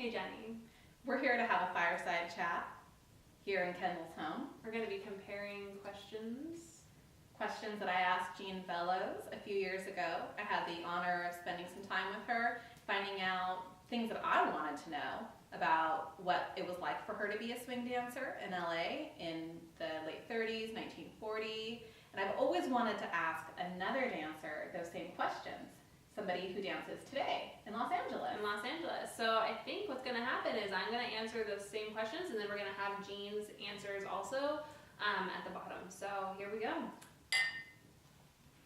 Hey Jenny. We're here to have a fireside chat here in Kendall's home. We're going to be comparing questions Questions that I asked Jean Veloz a few years ago. I had the honor of spending some time with her, finding out things that I wanted to know about what it was like for her to be a swing dancer in LA in the late 30s, 1940. And I've always wanted to ask another dancer those same questions. Somebody who dances today in Los Angeles. So I think what's going to happen is I'm going to answer those same questions, and then we're going to have Jean's answers also at the bottom. So here we go.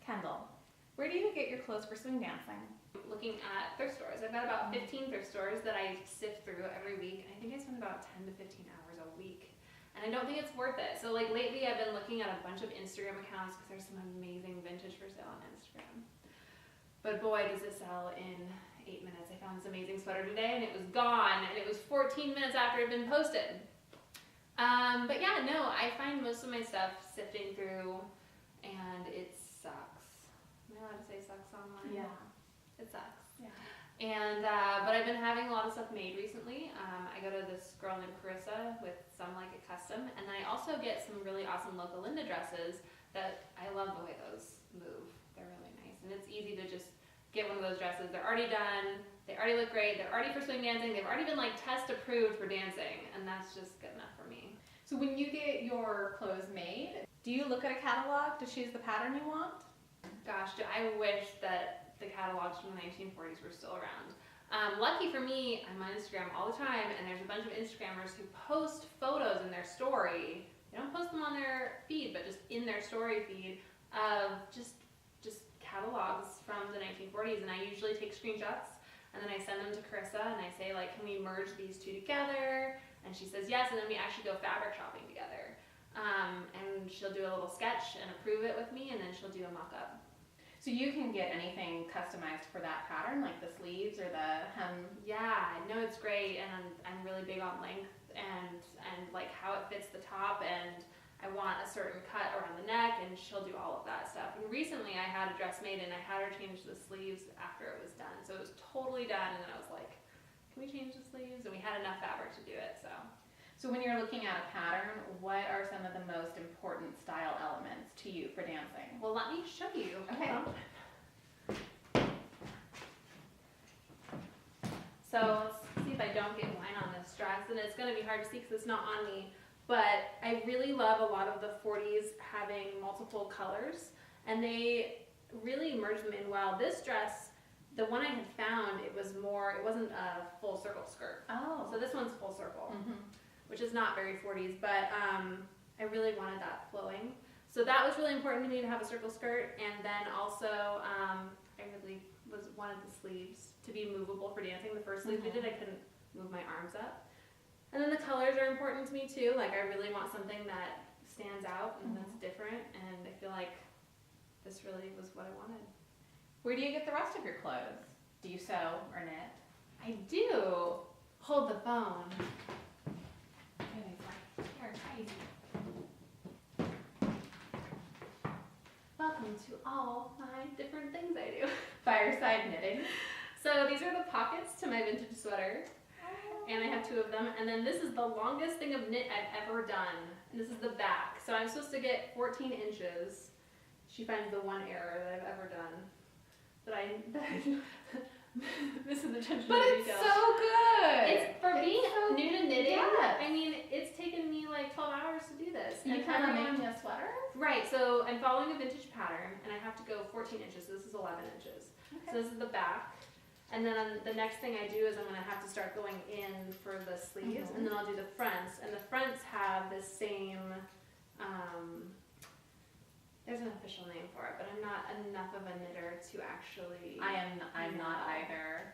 Kendall, where do you get your clothes for swing dancing? Looking at thrift stores. I've got about 15 thrift stores that I sift through every week, and I think I spend about 10 to 15 hours a week. And I don't think it's worth it. So like lately I've been looking at a bunch of Instagram accounts because there's some amazing vintage for sale on Instagram. But boy, does it sell in 8 minutes. I found this amazing sweater today and it was gone, and it was 14 minutes after it had been posted. But yeah, no, I find most of my stuff sifting through, and it sucks. Am I allowed to say sucks online? Yeah. It sucks. Yeah. And, but I've been having a lot of stuff made recently. I go to this girl named Carissa with Some Like It Custom, and then I also get some really awesome Local Linda dresses that I love the way those move. They're really nice, and it's easy to just get one of those dresses. They're already done, they already look great, they're already for swing dancing, they've already been like test approved for dancing, and that's just good enough for me. So when you get your clothes made, do you look at a catalog to choose the pattern you want? Gosh, I wish that the catalogs from the 1940s were still around. Lucky for me, I'm on Instagram all the time, and there's a bunch of Instagrammers who post photos in their story. They don't post them on their feed, but just in their story feed of just catalogs from the 1940s, and I usually take screenshots, and then I send them to Carissa, and I say, like, can we merge these two together? And she says yes, and then we actually go fabric shopping together. And she'll do a little sketch and approve it with me, and then she'll do a mock-up. So you can get anything customized for that pattern, like the sleeves or the hem? Yeah, no, it's great, and I'm really big on length and like how it fits the top, and I want a certain cut around the neck, and she'll do all of that stuff. And recently I had a dress made, and I had her change the sleeves after it was done. So it was totally done, and then I was like, can we change the sleeves? And we had enough fabric to do it, so. So when you're looking at a pattern, what are some of the most important style elements to you for dancing? Well, let me show you. Okay. So let's see if I don't get wine on this dress, and it's going to be hard to see because it's not on me, but I really love a lot of the 40s having multiple colors, and they really merge them in well. This dress, the one I had found, it wasn't a full circle skirt. Oh. So this one's full circle. Mm-hmm. Which is not very 40s, but I really wanted that flowing. So that was really important to me to have a circle skirt, and then also I really wanted the sleeves to be movable for dancing. The first sleeve we did, I couldn't move my arms up. And then the colors are important to me too. Like I really want something that stands out and that's different, and I feel like this really was what I wanted. Where do you get the rest of your clothes? Do you sew or knit? I do. Hold the phone. Welcome to all my different things I do. Fireside knitting. So these are the pockets to my vintage sweater, and I have 2 of them, and then this is the longest thing of knit I've ever done, and this is the back. So I'm supposed to get 14 inches. She finds the one error that I've ever done. This is attention to But it's detail. so good! It's for being so new to knitting. Yes. I mean, it's taken me like 12 hours to do this. You kind of making a sweater? Right, so I'm following a vintage pattern, and I have to go 14 inches. So this is 11 inches. Okay. So this is the back. And then the next thing I do is I'm going to have to start going in for the sleeves, and then I'll do the fronts. And the fronts have this same, there's an official name for it, but I'm not enough of a knitter to actually. I'm not either.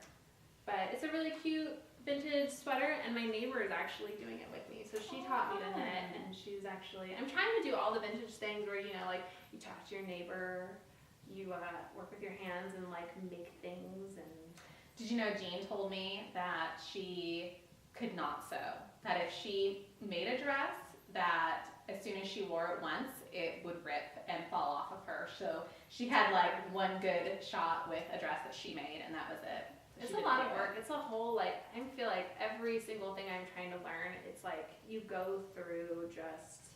But it's a really cute vintage sweater, and my neighbor is actually doing it with me. So she taught me to knit, and she's actually, I'm trying to do all the vintage things where, you know, like you talk to your neighbor, you work with your hands and like make things. And did you know Jean told me that she could not sew? That if she made a dress, that as soon as she wore it once, it would rip and fall off of her. So she had like one good shot with a dress that she made, and that was it. So it's a lot of work. it's a whole, like, I feel like every single thing I'm trying to learn, it's like you go through just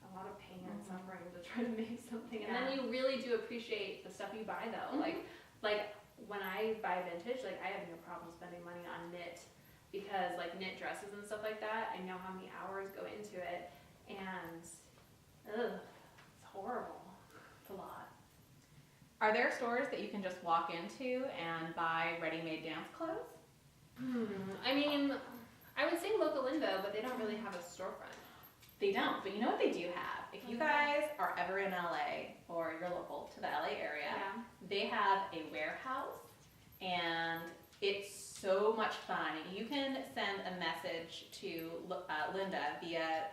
a lot of pain and suffering to try to make something. And then you really do appreciate the stuff you buy though. Like when I buy vintage, like I have no problem spending money on knit, because like knit dresses and stuff like that, I know how many hours go into it, and it's horrible. It's a lot. Are there stores that you can just walk into and buy ready-made dance clothes? I mean, I would say Local Lindo, but they don't really have a storefront. They don't, but you know what they do have? If you guys are ever in LA or you're local to the LA area, they have a warehouse, and it's so much fun. You can send a message to Linda via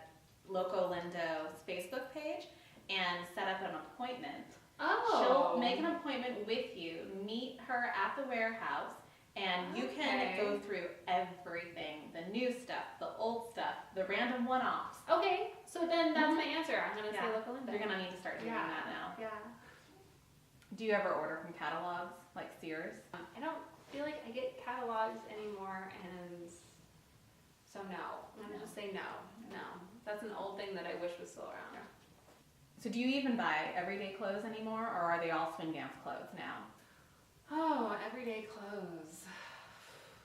Local Lindo's Facebook page and set up an appointment. She'll make an appointment with you, meet her at the warehouse, and you can go through everything, the new stuff, the old stuff, the random one-offs. Okay, so then that's my answer. I'm going to say Local Lindo. You're going to need to start doing that now. Yeah. Do you ever order from catalogs like Sears? I don't feel like I get catalogs anymore, and so no. I'm going to just say no. No. That's an old thing that I wish was still around. So do you even buy everyday clothes anymore, or are they all swing dance clothes now? Oh, everyday clothes.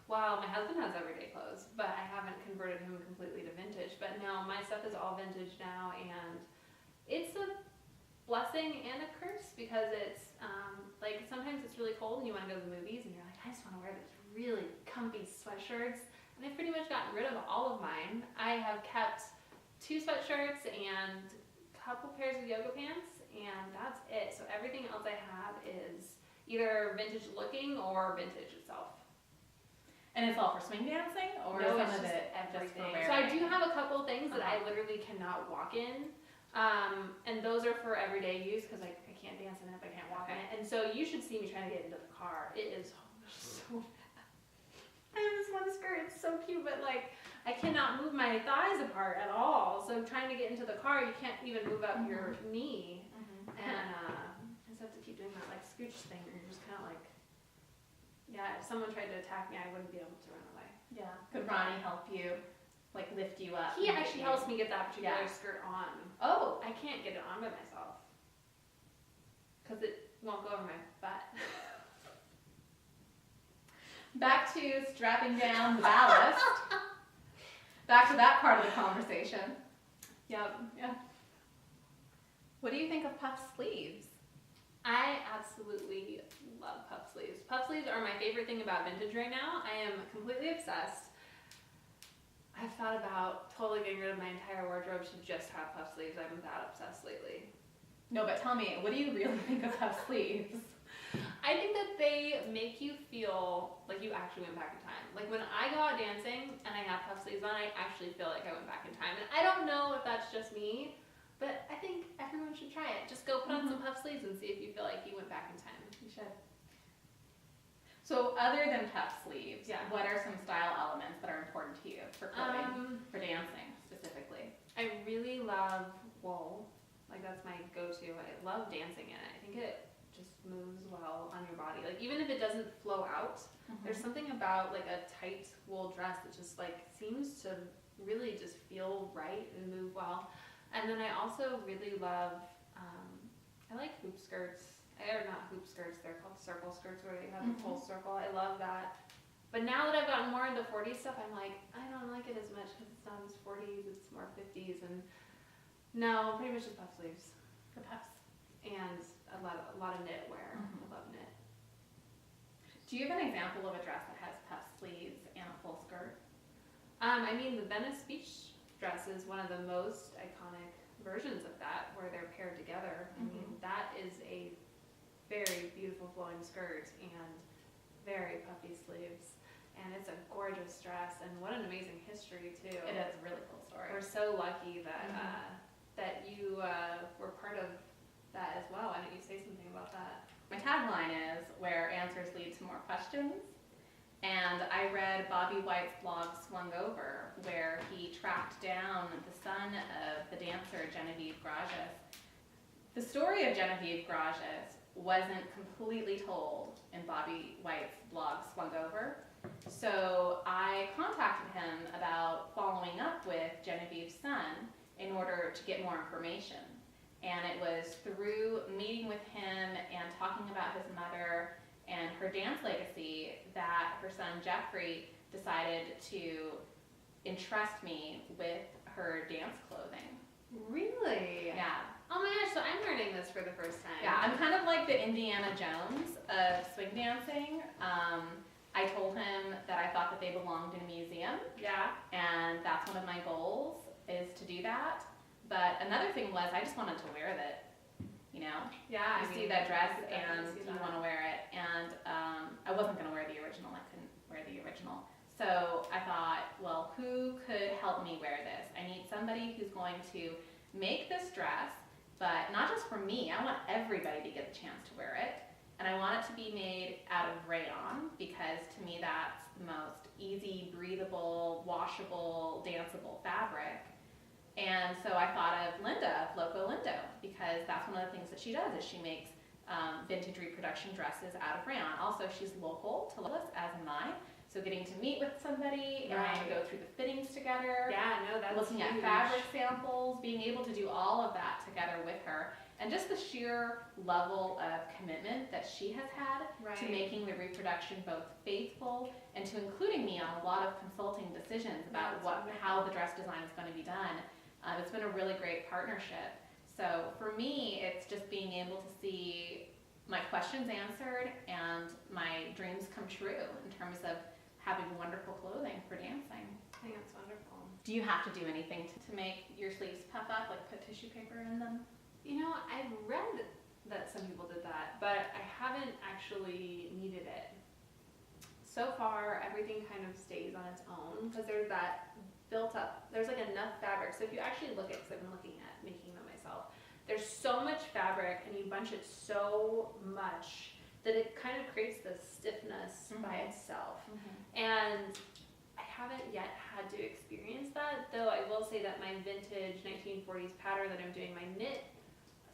Well, my husband has everyday clothes, but I haven't converted him completely to vintage. But no, my stuff is all vintage now, and it's a blessing and a curse, because it's like sometimes it's really cold and you want to go to the movies and you're like, I just want to wear these really comfy sweatshirts, and I've pretty much gotten rid of all of mine. I have kept 2 sweatshirts and a couple pairs of yoga pants, and that's it. So everything else I have is either vintage looking or vintage itself. And it's all for swing dancing, or no, some it's of just it everything. just for wearing? So I do have a couple things that I literally cannot walk in, and those are for everyday use, because I can't dance in it if I can't walk in it. And so you should see me trying to get into the car. It is so bad. I have this one skirt, it's so cute, but like I cannot move my thighs apart at all. So trying to get into the car, you can't even move up your knee, and I just have to keep doing that like scooch thing, where you're just kind of like, yeah, if someone tried to attack me, I wouldn't be able to run away. Yeah. Could Ronnie help you, like lift you up? He actually helps me get that particular skirt on. Oh. I can't get it on by myself, because it won't go over my butt. Back to strapping down the ballast. Back to that part of the conversation. Yep. Yeah. What do you think of puff sleeves? I absolutely love puff sleeves. Puff sleeves are my favorite thing about vintage right now. I am completely obsessed. I've thought about totally getting rid of my entire wardrobe to just have puff sleeves. I've been that obsessed lately. No, but tell me, what do you really think of puff sleeves? I think that they make you feel like you actually went back in time. Like when I go out dancing and I have puff sleeves on, I actually feel like I went back in time. And I don't know if that's just me, but I think everyone should try it. Just go put on some puff sleeves and see if you feel like you went back in time. You should. So other than puff sleeves, what are some style elements that are important to you for clothing, for dancing specifically? I really love wool. Like that's my go-to. I love dancing in it. I think it just moves well on your body. Like even if it doesn't flow out, there's something about like a tight wool dress that just like seems to really just feel right and move well. And then I also really love, I like hoop skirts. Or not hoop skirts, they're called circle skirts, where they have a full circle. I love that. But now that I've gotten more into 40s stuff, I'm like, I don't like it as much because it's not as 40s, it's more 50s. And no, pretty much just puff sleeves. The puffs. And a lot of knit wear. I love knit. Do you have an example of a dress that has puff sleeves and a full skirt? I mean, the Venice Beach dress is one of the most iconic versions of that, where they're paired together. I mean, that is a very beautiful flowing skirt and very puffy sleeves. And it's a gorgeous dress, and what an amazing history too. It is a really cool story. We're so lucky that that you were part of that as well. Why don't you say something about that? My tagline is, where answers lead to more questions. And I read Bobby White's blog, Swung Over, where he tracked down the son of the dancer Genevieve Grages. The story of Genevieve Grages wasn't completely told in Bobby White's blog, Swung Over. so I contacted him about following up with Genevieve's son in order to get more information. And it was through meeting with him and talking about his mother and her dance legacy that her son Jeffrey decided to entrust me with her dance clothing. Really? Yeah. Oh my gosh, so I'm learning this for the first time. Yeah, I'm kind of like the Indiana Jones of swing dancing. I told him that I thought that they belonged in a museum. Yeah. And that's one of my goals, is to do that. But another thing was I just wanted to wear it, you know? Yeah, You see that dress I and see you that. want to wear it. And I wasn't going to wear the original. I couldn't wear the original. So I thought, well, who could help me wear this? I need somebody who's going to make this dress, but not just for me. I want everybody to get the chance to wear it. And I want it to be made out of rayon, because to me that's the most easy, breathable, washable, danceable fabric. And so I thought of Linda, of Loco Lindo, because that's one of the things that she does, is she makes vintage reproduction dresses out of rayon. Also, she's local to us, as am I. So getting to meet with somebody and go through the fittings together. Yeah, no, that's looking huge. at fabric samples, being able to do all of that together with her. And just the sheer level of commitment that she has had to making the reproduction both faithful and to including me on a lot of consulting decisions about how the dress design is going to be done. It's been a really great partnership. So for me, it's just being able to see my questions answered and my dreams come true in terms of having wonderful clothing for dancing. I think that's wonderful. Do you have to do anything to make your sleeves puff up, like put tissue paper in them? You know, I've read that some people did that, but I haven't actually needed it. So far, everything kind of stays on its own, because there's that built up, there's like enough fabric. So if you actually look at, because I've been looking at making them myself, there's so much fabric and you bunch it so much that it kind of creates this stiffness by itself. And I haven't yet had to experience that, though I will say that my vintage 1940s pattern that I'm doing my knit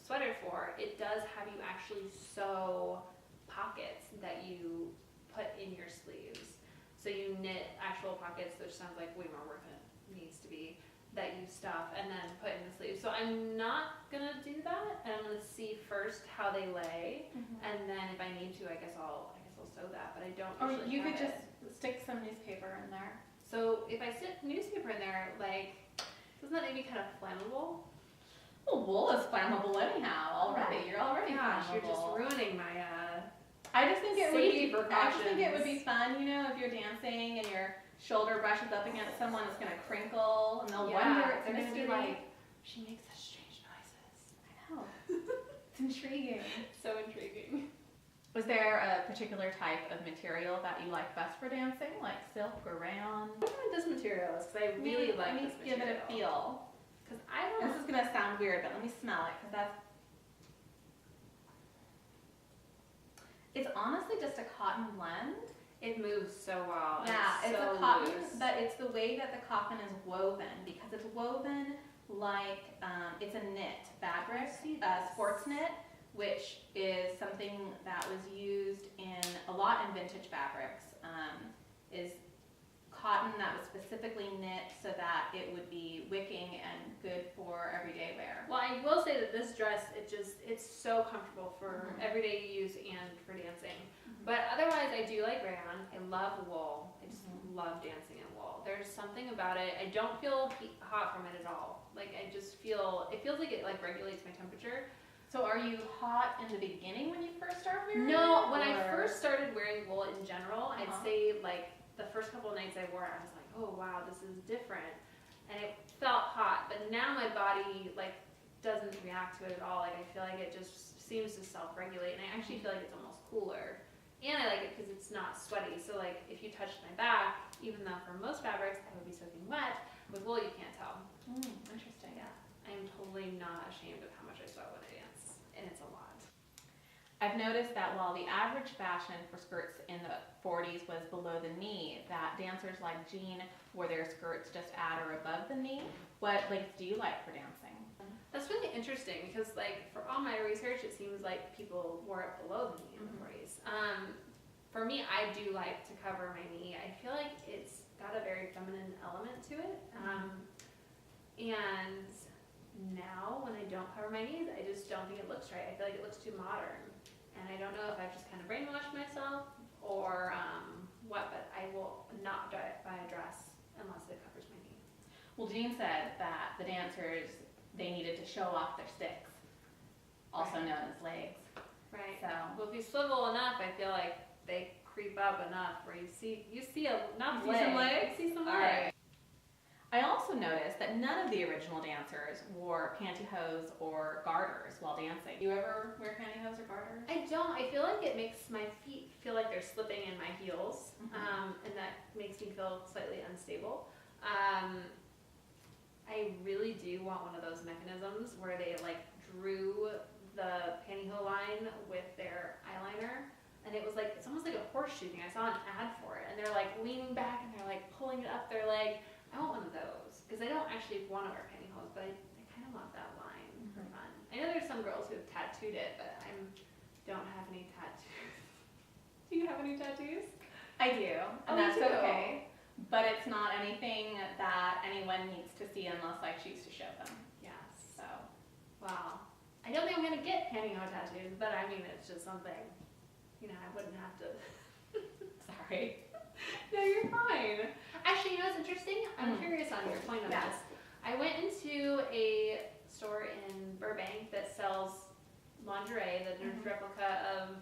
sweater for, it does have you actually sew pockets that you put in your sleeves. So you knit actual pockets, which sounds like way more work than it needs to be, that you stuff and then put in the sleeves. So I'm not gonna do that, and I'm gonna see first how they lay, and then if I need to, I guess I'll sew that, but I don't Or usually you have could it. just stick some newspaper in there. So if I stick newspaper in there, like, doesn't that make me kind of flammable? Well, wool is flammable anyhow already. You're already Gosh, flammable. you're just ruining my I just think it would safety be. I just think it would be precautions. fun, you know, if you're dancing and your shoulder brushes up against someone, it's gonna crinkle, and they'll wonder. It's they're gonna be mystery. like, she makes such strange noises. I know. It's intriguing. So intriguing. Was there a particular type of material that you like best for dancing, like silk or rayon? I don't know what this material is, because I really like this Give material. it a feel. Because I don't. This is gonna sound weird, but let me smell it, because that's. It's honestly just a cotton blend. It moves so well. Yeah, it's so a cotton, loose. but it's the way that the cotton is woven, because it's woven like it's a knit fabric, sports knit, which is something that was used in a lot in vintage fabrics. Is cotton that was specifically knit so that it would be wicking and good for everyday wear. Well, I will say that this dress, it's so comfortable for everyday use and for dancing. But otherwise, I do like rayon. I love wool. I just love dancing in wool. There's something about it. I don't feel hot from it at all. Like, I just feel, it feels like it like regulates my temperature. So are you hot in the beginning when you first start wearing it? No, when I first started wearing wool in general, I'd Uh-huh. say like the first couple of nights I wore it, I was like, oh wow, this is different. And it felt hot, but now my body like doesn't react to it at all. Like, I feel like it just seems to self-regulate, and I actually feel like it's almost cooler. And I like it because it's not sweaty. So like if you touched my back, even though for most fabrics I would be soaking wet, with wool you can't tell. Interesting. Yeah, I'm totally not ashamed of how much I sweat when I dance, and it's a lot. I've noticed that while the average fashion for skirts in the 40s was below the knee, that dancers like Jean wore their skirts just at or above the knee. What length do you like for dancing? That's really interesting because, like, for all my research, it seems like people wore it below the knee in the 40s. for me, I do like to cover my knee. I feel like it's got a very feminine element to it. And now when I don't cover my knees, I just don't think it looks right. I feel like it looks too modern. And I don't know if I've just kind of brainwashed myself or what, but I will not buy a dress unless it covers my knee. Well, Jean said that the dancers, they needed to show off their sticks, also Right. known as legs. Right. So, Well, if you swivel enough, I feel like they creep up enough where you see not You see some legs? you see some all legs. right. I also noticed that none of the original dancers wore pantyhose or garters while dancing. You ever wear pantyhose or garters? I don't. I feel like it makes my feet feel like they're slipping in my heels, Mhm. and that makes me feel slightly unstable. I really do want one of those mechanisms where they like drew the pantyhose line with their eyeliner, and it was like, it's almost like a horseshoe thing. I saw an ad for it, and they're like leaning back and they're like pulling it up their leg. I want one of those because I don't actually want to wear pantyhose, but I kind of want that line for fun. I know there's some girls who have tattooed it, but I don't have any tattoos. Do you have any tattoos? I do, and Oh, me that's too. okay. But it's not anything that anyone needs to see unless I choose to show them. Yes. So, Wow. I don't think I'm gonna get pantyhose tattoos, but I mean it's just something. I wouldn't have to. sorry. No, you're fine. Actually, what's interesting? I'm Mm. curious on your point on Yeah. this. I went into a store in Burbank that sells lingerie, the replica of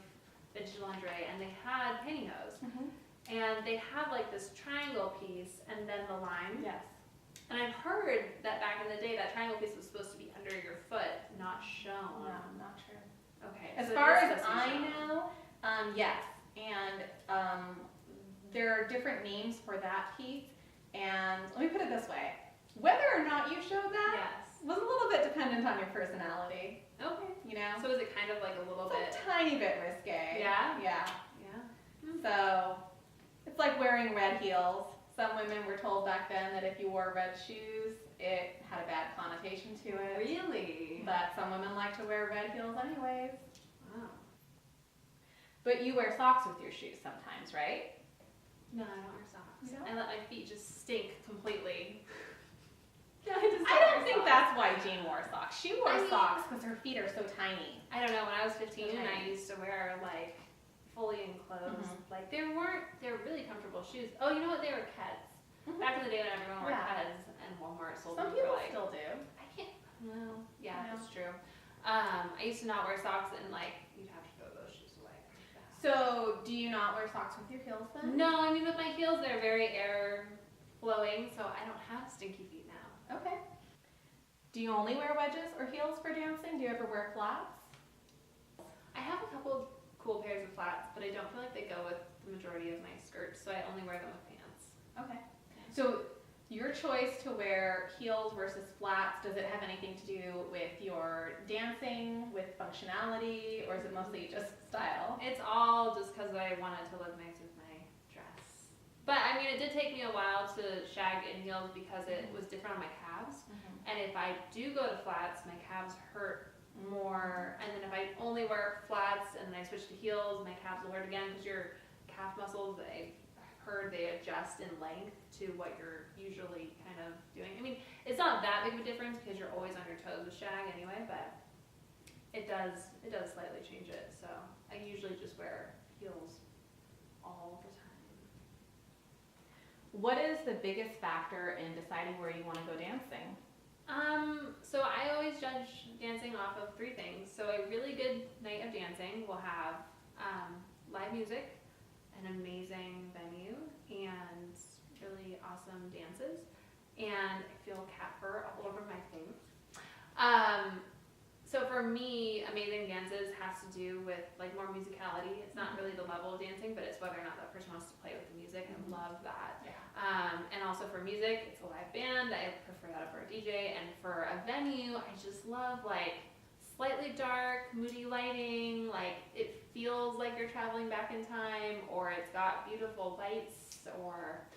vintage lingerie, and they had pantyhose. And they had like this triangle piece and then the line. Yes. And I've heard that back in the day that triangle piece was supposed to be under your foot, not shown. No, not true. Okay. As so far this as must be I shown. know, yes. And there are different names for that piece. And let me put it this way. Whether or not you showed that Yes. was a little bit dependent on your personality, Okay. you know? So is it kind of like a little It's bit? a tiny bit risque. Yeah? Yeah. Yeah. So it's like wearing red heels. Some women were told back then that if you wore red shoes, it had a bad connotation to it. Really? But some women like to wear red heels anyways. Wow. But you wear socks with your shoes sometimes, right? No, I don't wear socks. You don't? I let my feet just stink completely. Yeah, I don't think that's why Jean wore socks. She wore I mean- socks because her feet are so tiny. I don't know. When I was 15, Okay. I used to wear like fully enclosed. Mhm. Like they were really comfortable shoes. Oh, you know what? They were Keds. Back in the day when everyone wore Yeah. Keds and Walmart sold Some them people for like. still do. I can't. Well, yeah, Yeah. that's true. I used to not wear socks and like you'd have to throw those shoes away. So, do you not wear socks with your heels then? No, I mean with my heels they're very air flowing, so I don't have stinky feet now. Okay. Do you only wear wedges or heels for dancing? Do you ever wear flats? I have a couple cool pairs of flats, but I don't feel like they go with the majority of my skirts, so I only wear them with pants. Okay. So, your choice to wear heels versus flats, does it have anything to do with your dancing, with functionality, or is it mostly just style? It's all just because I wanted to look nice with my dress. But I mean, it did take me a while to shag in heels because it was different on my calves. And if I do go to flats, my calves hurt more. And then if I only wear flats and then I switch to heels, my calves will hurt again because your calf muscles, I've heard they adjust in length to what you're usually kind of doing. I mean, it's not that big of a difference because you're always on your toes with shag anyway, but it does slightly change it. So I usually just wear heels all the time. What is the biggest factor in deciding where you want to go dancing? So I always judge dancing off of three things. So a really good night of dancing will have live music, an amazing venue, and really awesome dances. And I feel cat fur all over my face. So for me, amazing dances has to do with like more musicality. It's not really the level of dancing, but it's whether or not that person wants to play with the music. I love that. Yeah. And also for music, it's a live band. I prefer that over a DJ. And for a venue, I just love like slightly dark, moody lighting. Like it feels like you're traveling back in time, or it's got beautiful lights, or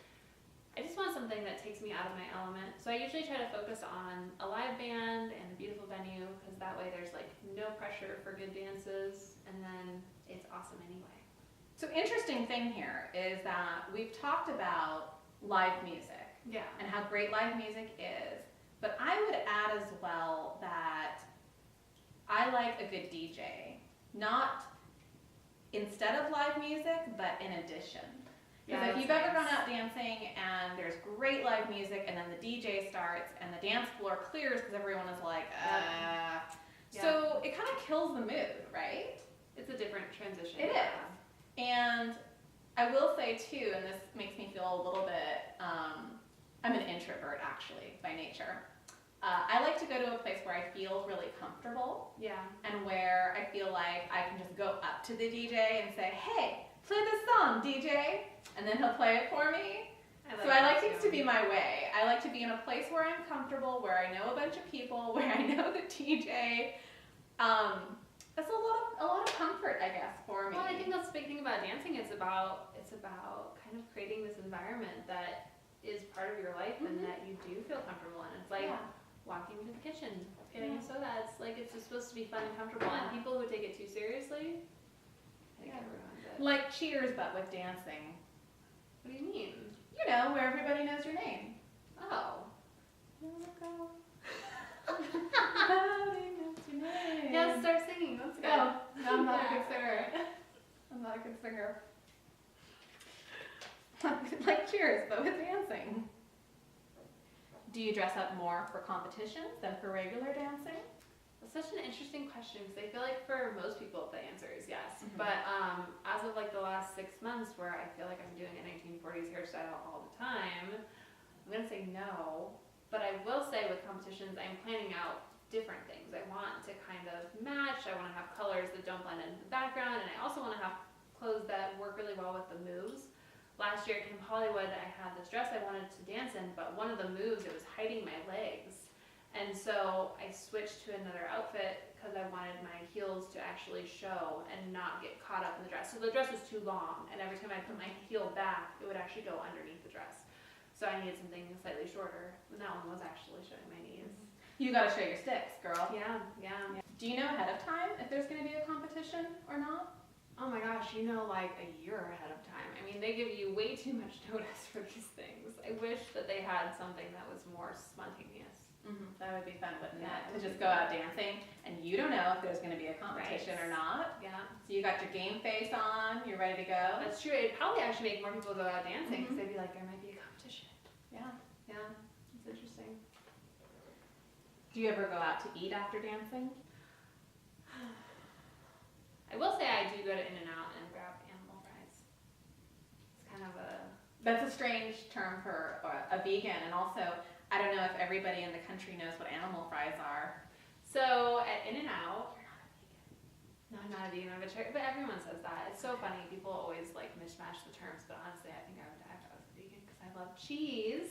I just want something that takes me out of my element. So I usually try to focus on a live band and a beautiful venue because that way there's like no pressure for good dances, and then it's awesome anyway. So So interesting thing here is that we've talked about live music Yeah. and how great live music is, but I would add as well that I like a good DJ, not instead of live music, but in addition. Because if you've ever gone out dancing and there's great live music and then the DJ starts and the dance floor clears because everyone is like, So it kind of kills the mood, right? It's a different transition. It is. And I will say too, and this makes me feel a little bit, I'm an introvert actually by nature. I like to go to a place where I feel really comfortable. Yeah. And where I feel like I can just go up to the DJ and say, hey, play this song, DJ. And then he'll play it for me. I like things to be my way. I like to be in a place where I'm comfortable, where I know a bunch of people, where I know the DJ. That's a lot of comfort, I guess, for me. Well, I think that's the big thing about dancing. It's about kind of creating this environment that is part of your life and that you do feel comfortable in. It's like walking into the kitchen, getting a soda. It's like it's just supposed to be fun and comfortable. And people who take it too seriously, I think everyone does. Like Cheers, but with dancing. What do you mean? You know, where everybody knows your name. Oh. Everybody knows your name. Yeah, start singing. Let's go. No, I'm not a good singer. I'm not a good singer. Like Cheers, but with dancing. Do you dress up more for competitions than for regular dancing? That's such an interesting question because I feel like for most people the answer is yes. But as of like the last 6 months where I feel like I'm doing a 1940s hairstyle all the time, I'm gonna say no. But I will say with competitions I'm planning out different things. I want to kind of match. I want to have colors that don't blend into the background, and I also want to have clothes that work really well with the moves. Last year at Camp Hollywood I had this dress I wanted to dance in, but one of the moves, it was hiding my legs. And so I switched to another outfit because I wanted my heels to actually show and not get caught up in the dress. So the dress was too long, and every time I put my heel back, it would actually go underneath the dress. So I needed something slightly shorter, and that one was actually showing my knees. You gotta show your sticks, girl. Yeah. Do you know ahead of time if there's gonna be a competition or not? Oh my gosh, you know, like a year ahead of time. I mean, they give you way too much notice for these things. I wish that they had something that was more spontaneous. That would be fun, wouldn't it? To just go out dancing and you don't know if there's going to be a competition or not. Yeah. So you got your game face on, you're ready to go. That's true. It'd probably actually make more people go out dancing because they'd be like, there might be a competition. Yeah. It's interesting. Do you ever go out to eat after dancing? I will say I do go to In-N-Out and grab animal fries. It's kind of a... That's a strange term for a vegan, and also I don't know if everybody in the country knows what animal fries are. So at In-N-Out, no, I'm not a vegan, I'm a vegetarian, but everyone says that. It's so funny. People always like mishmash the terms, but honestly, I think I would die if I was a vegan because I love cheese.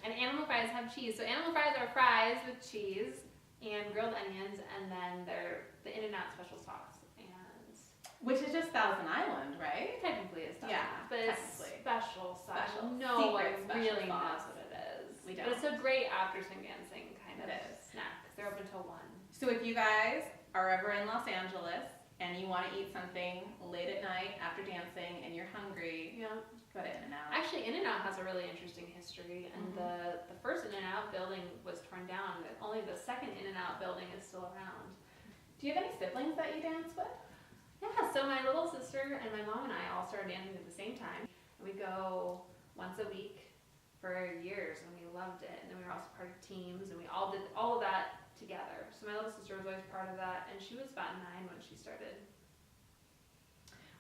And animal fries have cheese. So animal fries are fries with cheese and grilled onions, and then they're the In-N-Out special sauce. Which is just Thousand Island, right? Technically it's Yeah, but it's special sauce. No one really knows what it is. We don't. But it's a great after swing dancing kind of snack because they're open till 1. So if you guys are ever in Los Angeles and you want to eat something late at night after dancing and you're hungry, go to In-N-Out. Actually, In-N-Out has a really interesting history, and the first In-N-Out building was torn down. Only the second In-N-Out building is still around. Do you have any siblings that you dance with? Yeah, so my little sister and my mom and I all started dancing at the same time. We go once a week for years, and we loved it. And then we were also part of teams, and we all did all of that together. So my little sister was always part of that, and she was about 9 when she started.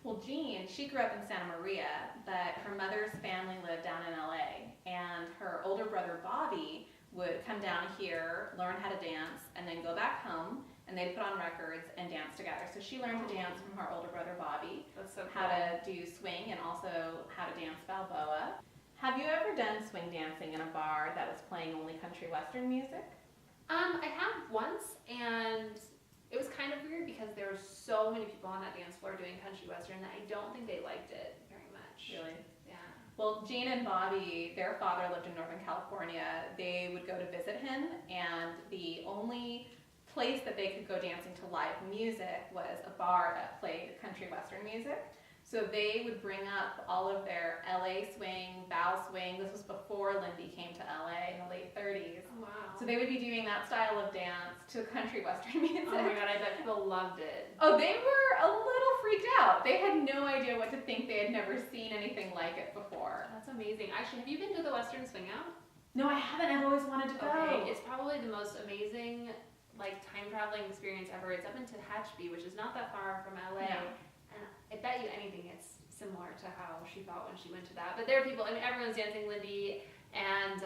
Well, Jean, she grew up in Santa Maria, but her mother's family lived down in LA, and her older brother Bobby would come down here, learn how to dance, and then go back home, and they'd put on records and dance together. So she learned to dance from her older brother Bobby. That's so cool. How to do swing and also how to dance Balboa. Have you ever done swing dancing in a bar that was playing only country western music? I have once, and it was kind of weird because there were so many people on that dance floor doing country western that I don't think they liked it very much. Really? Yeah. Well, Jean and Bobby, their father lived in Northern California. They would go to visit him, and the only place that they could go dancing to live music was a bar that played country western music. So they would bring up all of their LA swing, bow swing. This was before Lindy came to LA in the late 30s. Oh, wow. So they would be doing that style of dance to country western music. Oh my god, I bet people loved it. Oh, they were a little freaked out. They had no idea what to think. They had never seen anything like it before. That's amazing. Actually, have you been to the Western Swing Out? No, I haven't. I've always wanted to go. Okay, it's probably the most amazing, like, time traveling experience ever. It's up in Tehachapi, which is not that far from LA. No. And I bet you anything it's similar to how she felt when she went to that. But there are people, I mean, everyone's dancing Lindy, and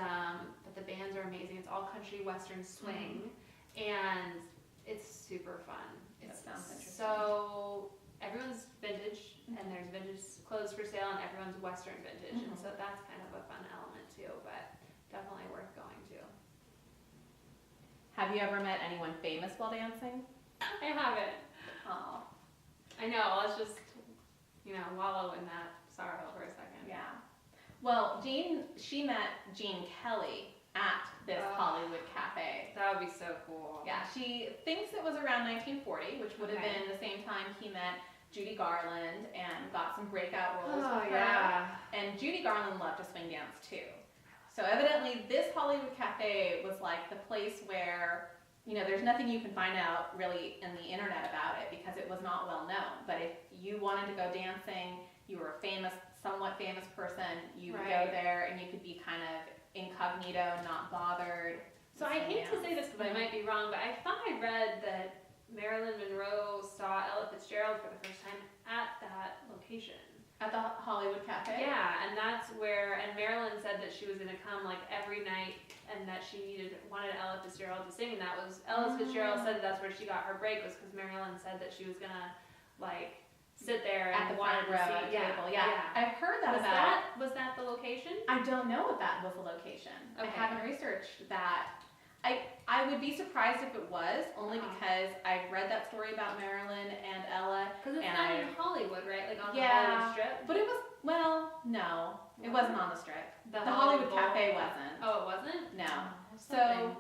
but the bands are amazing. It's all country western swing, and it's super fun. That It's sounds interesting. so everyone's vintage, and there's vintage clothes for sale, and everyone's western vintage, and so that's kind of a fun element too. But definitely worth going to. Have you ever met anyone famous while dancing? I haven't. Oh, I know. Let's just, wallow in that sorrow for a second. yeah. Well, she met Gene Kelly at this Hollywood cafe. That would be so cool. Yeah, she thinks it was around 1940, which would have Okay. been the same time he met Judy Garland and got some breakout roles Oh, with her. yeah. And Judy Garland loved to swing dance too. So evidently this Hollywood cafe was like the place where, there's nothing you can find out really in the internet about it because it was not well known. But if you wanted to go dancing, you were a somewhat famous person, you would go Right. there and you could be kind of incognito, not bothered. So I hate to dance. say this because I might be wrong, but I thought I read that Marilyn Monroe saw Ella Fitzgerald for the first time at that location. At the Hollywood cafe? Yeah, and that's where, and Marilyn said that she was gonna come like every night and that she wanted Ella Fitzgerald to sing, and that was, Ella Fitzgerald said that that's where she got her break, was because Marilyn said that she was gonna like sit there At and the wanted front row to at a see. table. Yeah. I've heard that Was that the location? I don't know if that was the location. I Okay. haven't researched that. I would be surprised if it was, only because I've read that story about Marilyn and Ella. Because it's And not in Hollywood, right? Like on the Yeah. Hollywood Strip? But it was, no, it wasn't on the Strip. The The Hollywood Bowl. Cafe wasn't. Oh, it wasn't? No. There's So, something.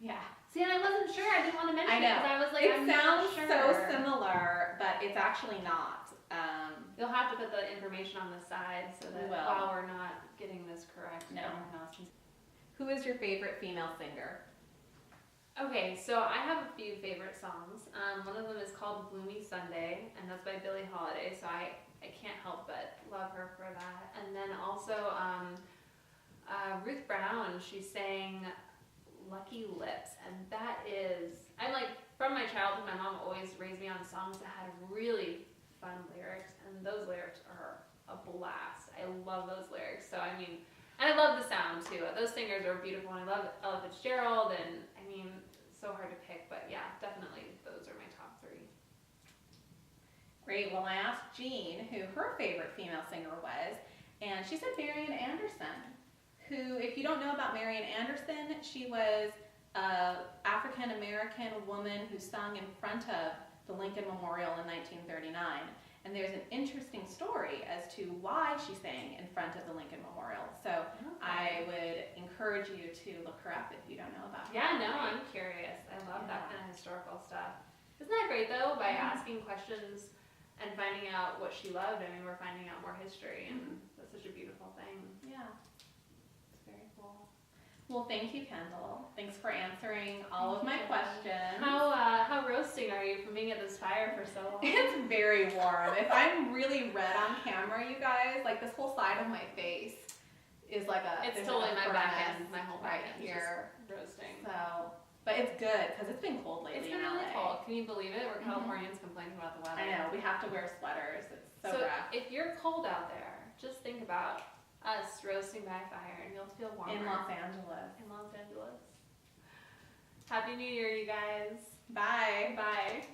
yeah. See, and I wasn't sure. I didn't want to mention I it know. because I was like, It I'm sounds not sure. so similar, but it's actually not. You'll have to put the information on the side so that We will. while we're not getting this correct, No. everyone else can. Who is your favorite female singer? Okay, so I have a few favorite songs. One of them is called Gloomy Sunday, and that's by Billie Holiday, so I can't help but love her for that. And then also Ruth Brown, she sang Lucky Lips, and that is, I'm like, from my childhood, my mom always raised me on songs that had really fun lyrics, and those lyrics are a blast. I love those lyrics, so I mean, and I love the sound too. Those singers are beautiful, and I love Ella Fitzgerald, and I mean, so hard to pick, but yeah, definitely those are my top three. Great. Well, I asked Jean who her favorite female singer was, and she said Marian Anderson, who, if you don't know about Marian Anderson, she was an African-American woman who sung in front of the Lincoln Memorial in 1939. And there's an interesting story as to why she sang in front of the Lincoln Memorial. So I would encourage you to look her up if you don't know about her. Yeah, no, I'm curious. I love that kind of historical stuff. Isn't that great though? By asking questions and finding out what she loved, I mean, we're finding out more history, and that's such a beautiful thing. Yeah. It's very cool. Well, thank you, Kendall. Thanks for answering all of my questions. How roasting are you from being at this fire for so long? It's very warm. If I'm really red on camera, you guys, like this whole side of my face is like It's there's totally a my back furnace end, my whole back right end here. just roasting. So, but it's good because it's been cold lately It's been in really LA. cold. Can you believe it? We're Californians complaining about the weather. I know, we have to wear sweaters. It's so rough. if you're cold out there, just think about us roasting by fire and you'll feel warmer. In Los Angeles. In Los Angeles. Happy New Year, you guys. Bye. Bye.